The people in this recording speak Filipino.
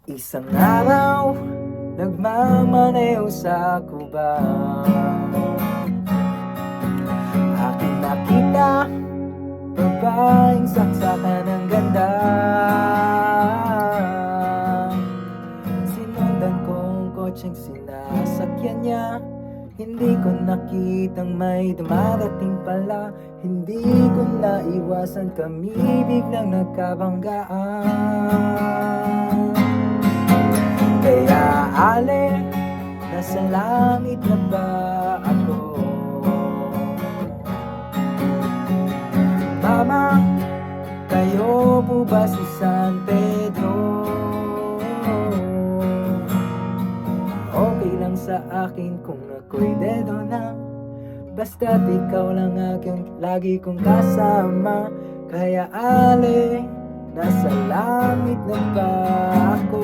Isang araw, nagmamaneho sa Cubao. Aking nakita, babaeng saksakan ng ganda. Sinundan ko ang kotseng sinasakyan niya. Hindi ko nakitang may dumarating pala. Hindi ko naiwasan, kami biglang nagkabanggaan. Kaya ale, nasa langit na ba ako? Mama, kayo po ba si San Pedro? Okay lang sa akin kung ako'y dedo na, basta't ikaw lang lagi kong kasama. Kaya ale, nasa langit na ba ako?